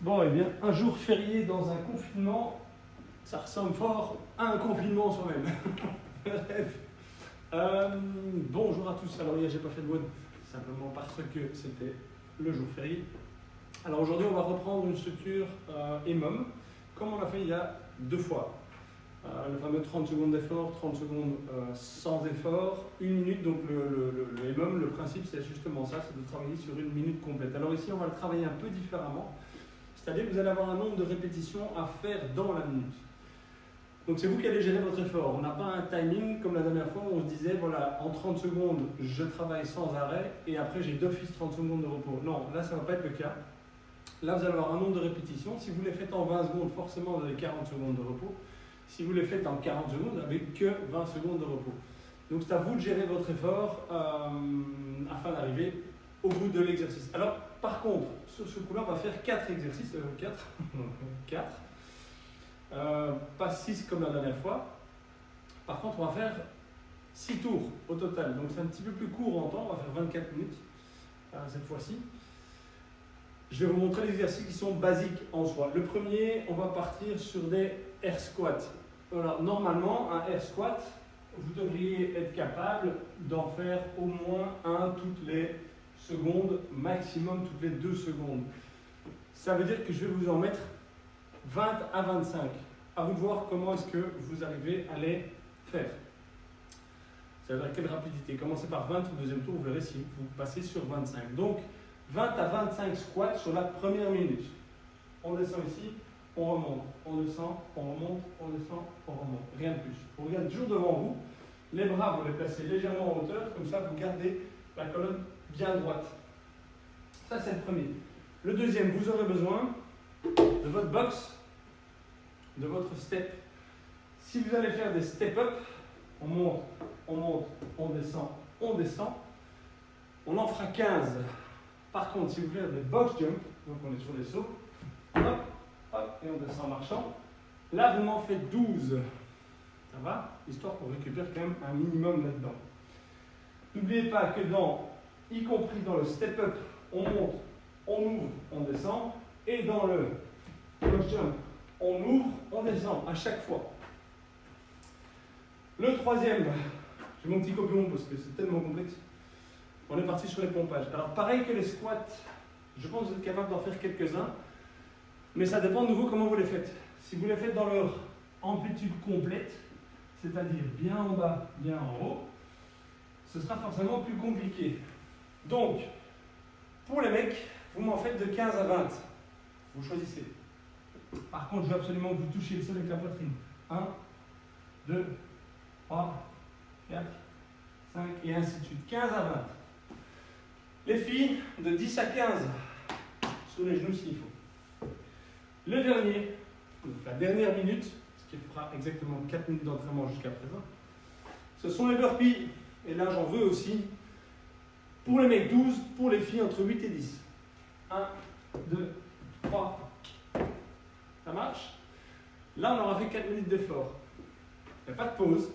Bon, eh bien, un jour férié dans un confinement, ça ressemble fort à un confinement en soi-même. Bref. Bonjour à tous. Alors, hier, j'ai pas fait de WOD, simplement parce que c'était le jour férié. Alors, aujourd'hui, on va reprendre une structure EMOM, comme on l'a fait il y a 2 fois. Le fameux 30 secondes d'effort, 30 secondes sans effort, 1 minute. Donc, le EMOM, le principe, c'est justement ça, c'est de travailler sur 1 minute complète. Alors, ici, on va le travailler un peu différemment. C'est-à-dire que vous allez avoir un nombre de répétitions à faire dans la minute. Donc c'est vous qui allez gérer votre effort. On n'a pas un timing comme la dernière fois où on se disait, voilà, en 30 secondes, je travaille sans arrêt et après j'ai d'office 30 secondes de repos. Non, là ça ne va pas être le cas. Là vous allez avoir un nombre de répétitions. Si vous les faites en 20 secondes, forcément vous avez 40 secondes de repos. Si vous les faites en 40 secondes, vous n'avez que 20 secondes de repos. Donc c'est à vous de gérer votre effort afin d'arriver au bout de l'exercice. Alors, par contre, sur ce coup-là, on va faire 4 exercices, 4, pas 6 comme la dernière fois. Par contre, on va faire 6 tours au total, donc c'est un petit peu plus court en temps, on va faire 24 minutes cette fois-ci. Je vais vous montrer les exercices qui sont basiques en soi. Le premier, on va partir sur des air squats. Alors, normalement, un air squat, vous devriez être capable d'en faire au moins un toutes les secondes, maximum toutes les 2 secondes. Ça veut dire que je vais vous en mettre 20 à 25. À vous de voir comment est-ce que vous arrivez à les faire. Ça veut dire quelle rapidité. Commencez par 20 au deuxième tour, vous verrez si vous passez sur 25. Donc 20 à 25 squats sur la première minute. On descend ici, on remonte, on descend, on remonte, on descend, on remonte. Rien de plus. Vous regardez toujours devant vous. Les bras, vous les placez légèrement en hauteur, comme ça vous gardez la colonne bien droite. Ça, c'est le premier. Le deuxième, vous aurez besoin de votre box, de votre step. Si vous allez faire des step-up, on monte, on monte, on descend, on descend. On en fera 15. Par contre, si vous voulez faire des box jump, donc on est sur les sauts, hop, hop, et on descend en marchant. Là, vous m'en faites 12. Ça va? Histoire qu'on récupère quand même un minimum là-dedans. N'oubliez pas que y compris dans le step-up, on monte, on ouvre, on descend. Et dans le box jump, on ouvre, on descend à chaque fois. Le troisième, j'ai mon petit copion parce que c'est tellement complexe. On est parti sur les pompages. Alors pareil que les squats, je pense que vous êtes capable d'en faire quelques-uns. Mais ça dépend de nouveau comment vous les faites. Si vous les faites dans leur amplitude complète, c'est-à-dire bien en bas, bien en haut, ce sera forcément plus compliqué. Donc, pour les mecs, vous m'en faites de 15 à 20. Vous choisissez. Par contre, je veux absolument que vous touchiez le sol avec la poitrine. 1, 2, 3, 4, 5 et ainsi de suite. 15 à 20. Les filles, de 10 à 15. Sur les genoux s'il faut. Le dernier, donc la dernière minute, ce qui fera exactement 4 minutes d'entraînement jusqu'à présent, ce sont les burpees. Et là, j'en veux aussi. Pour les mecs, 12. Pour les filles, entre 8 et 10. 1, 2, 3. Ça marche? Là, on aura fait 4 minutes d'effort. Il n'y a pas de pause.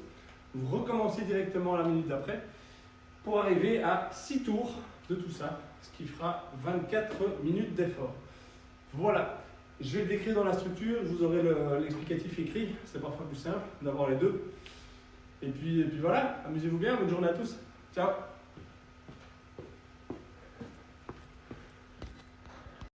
Vous recommencez directement la minute d'après pour arriver à 6 tours de tout ça, ce qui fera 24 minutes d'effort. Voilà. Je vais le décrire dans la structure. Vous aurez l'explicatif écrit. C'est parfois plus simple d'avoir les deux. Et puis voilà. Amusez-vous bien. Bonne journée à tous. Ciao.